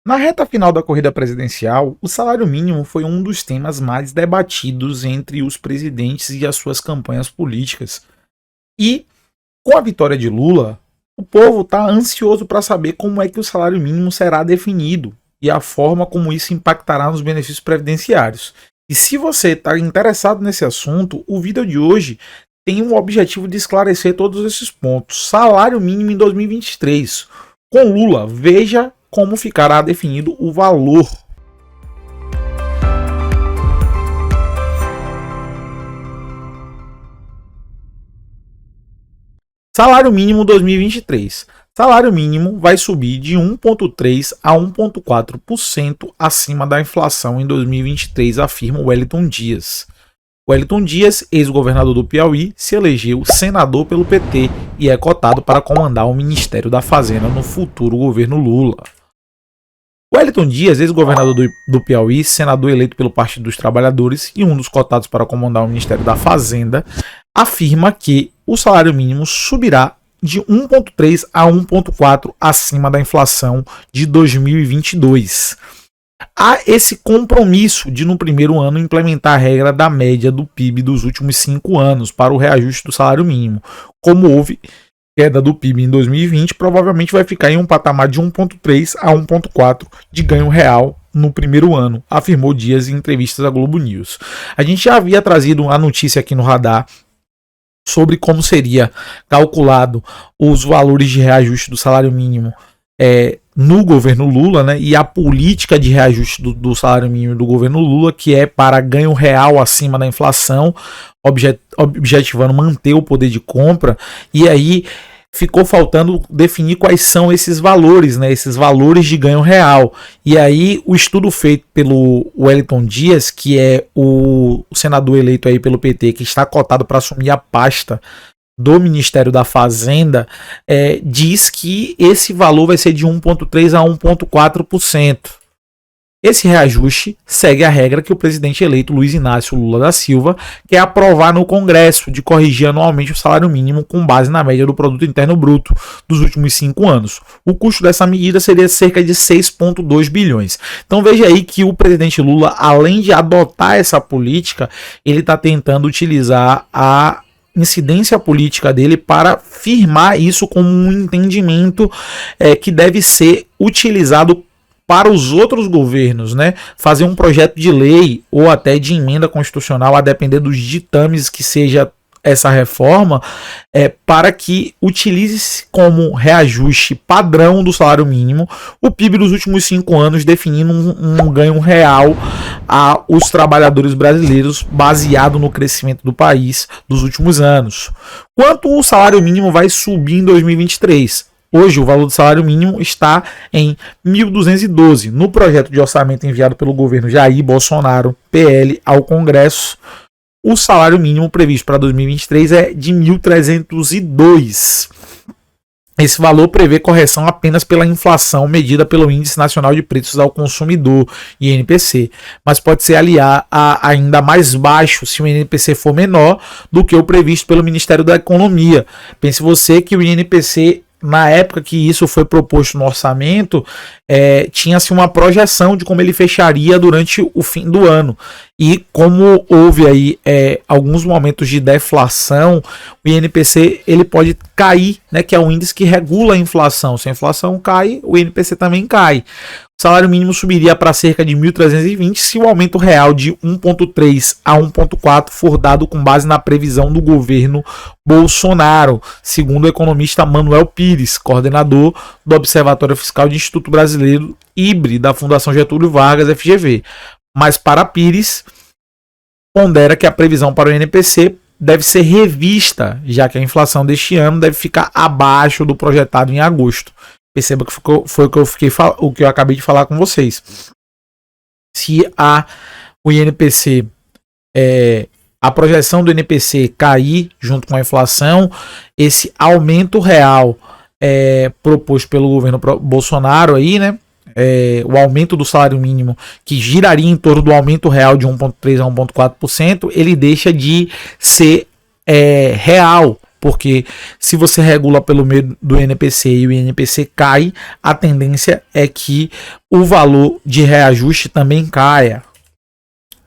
Na reta final da corrida presidencial, o salário mínimo foi um dos temas mais debatidos entre os presidentes e as suas campanhas políticas. E, com a vitória de Lula, o povo está ansioso para saber como é que o salário mínimo será definido e a forma como isso impactará nos benefícios previdenciários. E se você está interessado nesse assunto, o vídeo de hoje tem o objetivo de esclarecer todos esses pontos. Salário mínimo em 2023. Com Lula, veja como ficará definido o valor. Salário mínimo 2023. Salário mínimo vai subir de 1,3% a 1,4% acima da inflação em 2023, afirma Wellington Dias. Wellington Dias, ex-governador do Piauí, se elegeu senador pelo PT e é cotado para comandar o Ministério da Fazenda no futuro governo Lula. Wellington Dias, ex-governador do Piauí, senador eleito pelo Partido dos Trabalhadores e um dos cotados para comandar o Ministério da Fazenda, afirma que o salário mínimo subirá de 1,3% a 1,4% acima da inflação de 2022. Há esse compromisso de, no primeiro ano, implementar a regra da média do PIB dos últimos 5 anos para o reajuste do salário mínimo. Como houve queda do PIB em 2020, provavelmente vai ficar em um patamar de 1,3% a 1,4% de ganho real no primeiro ano, afirmou Dias em entrevistas à Globo News. A gente já havia trazido a notícia aqui no radar sobre como seria calculado os valores de reajuste do salário mínimo no governo Lula, né, e a política de reajuste do salário mínimo do governo Lula, que é para ganho real acima da inflação, objetivando manter o poder de compra. E aí ficou faltando definir quais são esses valores, né, esses valores de ganho real. E aí o estudo feito pelo Wellington Dias, que é o senador eleito aí pelo PT, que está cotado para assumir a pasta do Ministério da Fazenda, diz que esse valor vai ser de 1,3% a 1,4%. Esse reajuste segue a regra que o presidente eleito Luiz Inácio Lula da Silva quer aprovar no Congresso, de corrigir anualmente o salário mínimo com base na média do Produto Interno Bruto dos últimos 5 anos. O custo dessa medida seria cerca de 6,2 bilhões. Então veja aí que o presidente Lula, além de adotar essa política, ele está tentando utilizar a incidência política dele para firmar isso como um entendimento que deve ser utilizado para os outros governos, né? Fazer um projeto de lei ou até de emenda constitucional, a depender dos ditames que seja essa reforma, para que utilize como reajuste padrão do salário mínimo o PIB dos últimos 5 anos, definindo um ganho real aos trabalhadores brasileiros baseado no crescimento do país dos últimos anos. Quanto o salário mínimo vai subir em 2023? Hoje o valor do salário mínimo está em 1.212. No projeto de orçamento enviado pelo governo Jair Bolsonaro, PL, ao Congresso, o salário mínimo previsto para 2023 é de 1.302. Esse valor prevê correção apenas pela inflação medida pelo Índice Nacional de Preços ao Consumidor, INPC, mas pode ser ainda mais baixo se o INPC for menor do que o previsto pelo Ministério da Economia. Pense você que o INPC, na época que isso foi proposto no orçamento, tinha-se uma projeção de como ele fecharia durante o fim do ano. E como houve aí alguns momentos de deflação, o INPC ele pode cair, né, que é um índice que regula a inflação. Se a inflação cai, o INPC também cai. O salário mínimo subiria para cerca de 1.320 se o aumento real de 1,3% a 1,4% for dado com base na previsão do governo Bolsonaro, segundo o economista Manuel Pires, coordenador do Observatório Fiscal do Instituto Brasileiro IBRE da Fundação Getúlio Vargas, FGV. Mas para Pires, pondera que a previsão para o INPC deve ser revista, já que a inflação deste ano deve ficar abaixo do projetado em agosto. Perceba que foi o que eu acabei de falar com vocês. Se o INPC, a projeção do INPC cair junto com a inflação, esse aumento real proposto pelo governo Bolsonaro aí, né? O aumento do salário mínimo, que giraria em torno do aumento real de 1,3% a 1,4%, ele deixa de ser real, porque se você regula pelo meio do INPC e o INPC cai, a tendência é que o valor de reajuste também caia.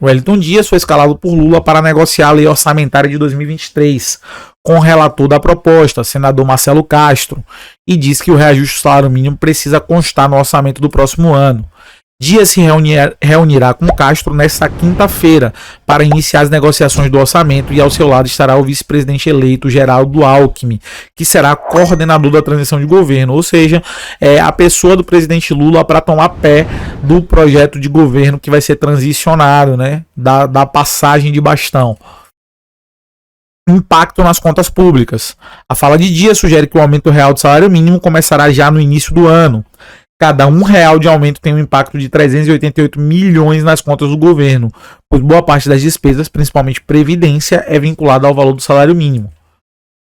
Wellington Dias foi escalado por Lula para negociar a lei orçamentária de 2023 com o relator da proposta, senador Marcelo Castro, e diz que o reajuste do salário mínimo precisa constar no orçamento do próximo ano. Dias se reunirá com Castro nesta quinta-feira para iniciar as negociações do orçamento, e ao seu lado estará o vice-presidente eleito Geraldo Alckmin, que será coordenador da transição de governo, ou seja, a pessoa do presidente Lula para tomar pé do projeto de governo que vai ser transicionado, né, da passagem de bastão. Impacto nas contas públicas. A fala de Dias sugere que o aumento real do salário mínimo começará já no início do ano. Cada R$1 de aumento tem um impacto de 388 milhões nas contas do governo, pois boa parte das despesas, principalmente previdência, é vinculada ao valor do salário mínimo.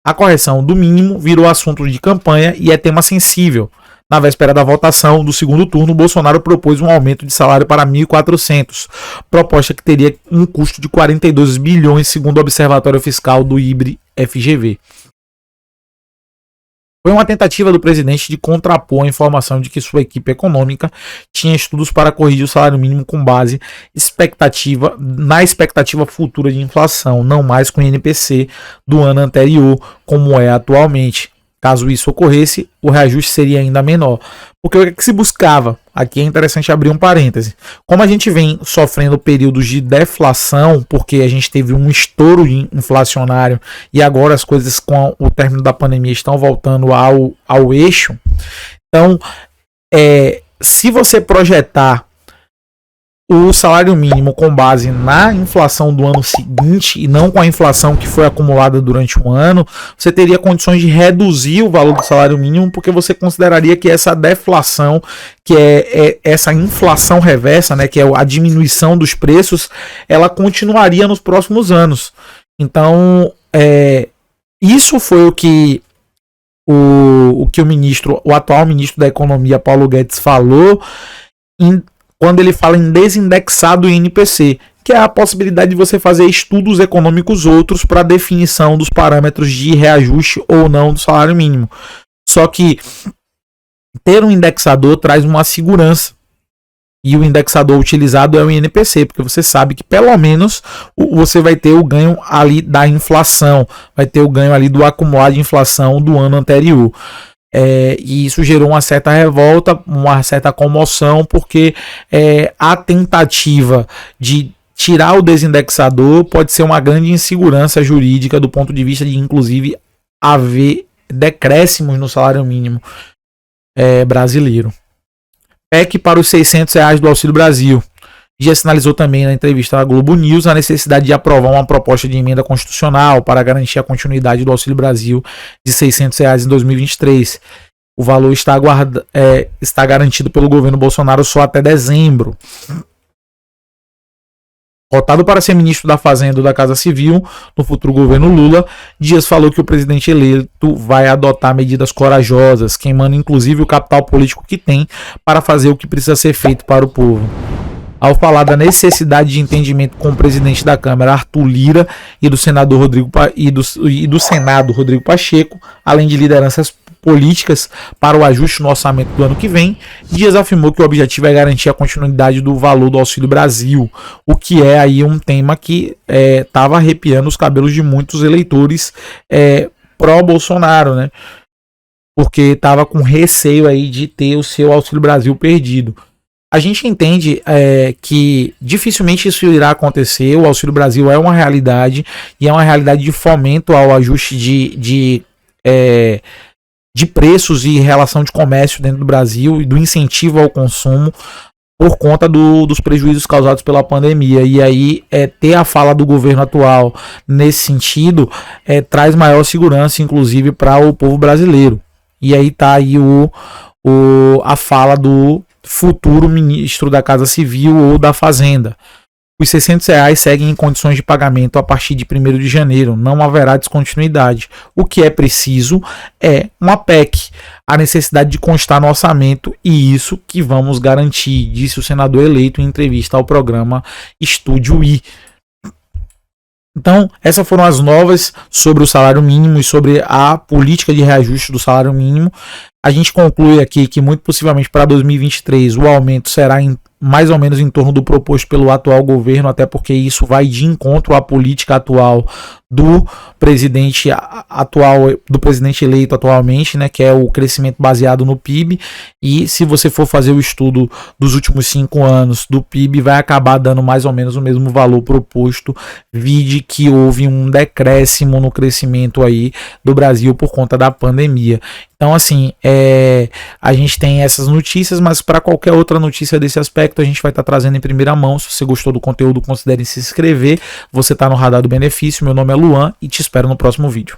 A correção do mínimo virou assunto de campanha e é tema sensível. Na véspera da votação do segundo turno, Bolsonaro propôs um aumento de salário para 1.400, proposta que teria um custo de 42 bilhões, segundo o Observatório Fiscal do IBRE-FGV. Foi uma tentativa do presidente de contrapor a informação de que sua equipe econômica tinha estudos para corrigir o salário mínimo com base na expectativa futura de inflação, não mais com o INPC do ano anterior, como é atualmente. Caso isso ocorresse, o reajuste seria ainda menor. Porque o que se buscava? Aqui é interessante abrir um parêntese. Como a gente vem sofrendo períodos de deflação, porque a gente teve um estouro inflacionário e agora as coisas com o término da pandemia estão voltando ao eixo. Então, se você projetar o salário mínimo com base na inflação do ano seguinte e não com a inflação que foi acumulada durante um ano, você teria condições de reduzir o valor do salário mínimo, porque você consideraria que essa deflação, que é essa inflação reversa, né, que é a diminuição dos preços, ela continuaria nos próximos anos. Então, isso foi o que o atual ministro da Economia, Paulo Guedes, falou quando ele fala em desindexar do INPC, que é a possibilidade de você fazer estudos econômicos outros para definição dos parâmetros de reajuste ou não do salário mínimo. Só que ter um indexador traz uma segurança. E o indexador utilizado é o INPC, porque você sabe que pelo menos você vai ter o ganho ali da inflação, vai ter o ganho ali do acumulado de inflação do ano anterior. E isso gerou uma certa revolta, uma certa comoção, porque a tentativa de tirar o desindexador pode ser uma grande insegurança jurídica do ponto de vista de, inclusive, haver decréscimos no salário mínimo brasileiro. PEC para os R$600 do Auxílio Brasil. Já sinalizou também na entrevista à Globo News a necessidade de aprovar uma proposta de emenda constitucional para garantir a continuidade do Auxílio Brasil de R$600 em 2023. O valor está garantido pelo governo Bolsonaro só até dezembro. Cotado para ser ministro da Fazenda e da Casa Civil no futuro governo Lula, Dias falou que o presidente eleito vai adotar medidas corajosas, queimando inclusive o capital político que tem para fazer o que precisa ser feito para o povo. Ao falar da necessidade de entendimento com o presidente da Câmara, Arthur Lira, e do senador do Senado, Rodrigo Pacheco, além de lideranças políticas para o ajuste no orçamento do ano que vem, Dias afirmou que o objetivo é garantir a continuidade do valor do Auxílio Brasil, o que é aí um tema que estava arrepiando os cabelos de muitos eleitores pró-Bolsonaro, né? Porque estava com receio aí de ter o seu Auxílio Brasil perdido. A gente entende que dificilmente isso irá acontecer. O Auxílio Brasil é uma realidade e é uma realidade de fomento ao ajuste de preços e relação de comércio dentro do Brasil e do incentivo ao consumo por conta dos prejuízos causados pela pandemia. E aí ter a fala do governo atual nesse sentido traz maior segurança, inclusive, para o povo brasileiro. E aí está aí a fala do futuro ministro da Casa Civil ou da Fazenda. Os R$600 seguem em condições de pagamento a partir de 1º de janeiro. Não haverá descontinuidade. O que é preciso é uma PEC. A necessidade de constar no orçamento, e isso que vamos garantir, disse o senador eleito em entrevista ao programa Estúdio I. Então, essas foram as novas sobre o salário mínimo e sobre a política de reajuste do salário mínimo. A gente conclui aqui que muito possivelmente para 2023 o aumento será mais ou menos em torno do proposto pelo atual governo, até porque isso vai de encontro à política atual do presidente eleito atualmente, né, que é o crescimento baseado no PIB. E se você for fazer o estudo dos últimos 5 anos do PIB, vai acabar dando mais ou menos o mesmo valor proposto, vide que houve um decréscimo no crescimento aí do Brasil por conta da pandemia. Então, assim, a gente tem essas notícias, mas para qualquer outra notícia desse aspecto, a gente vai estar trazendo em primeira mão. Se você gostou do conteúdo, considere se inscrever. Você está no Radar do Benefício. Meu nome é Luan e te espero no próximo vídeo.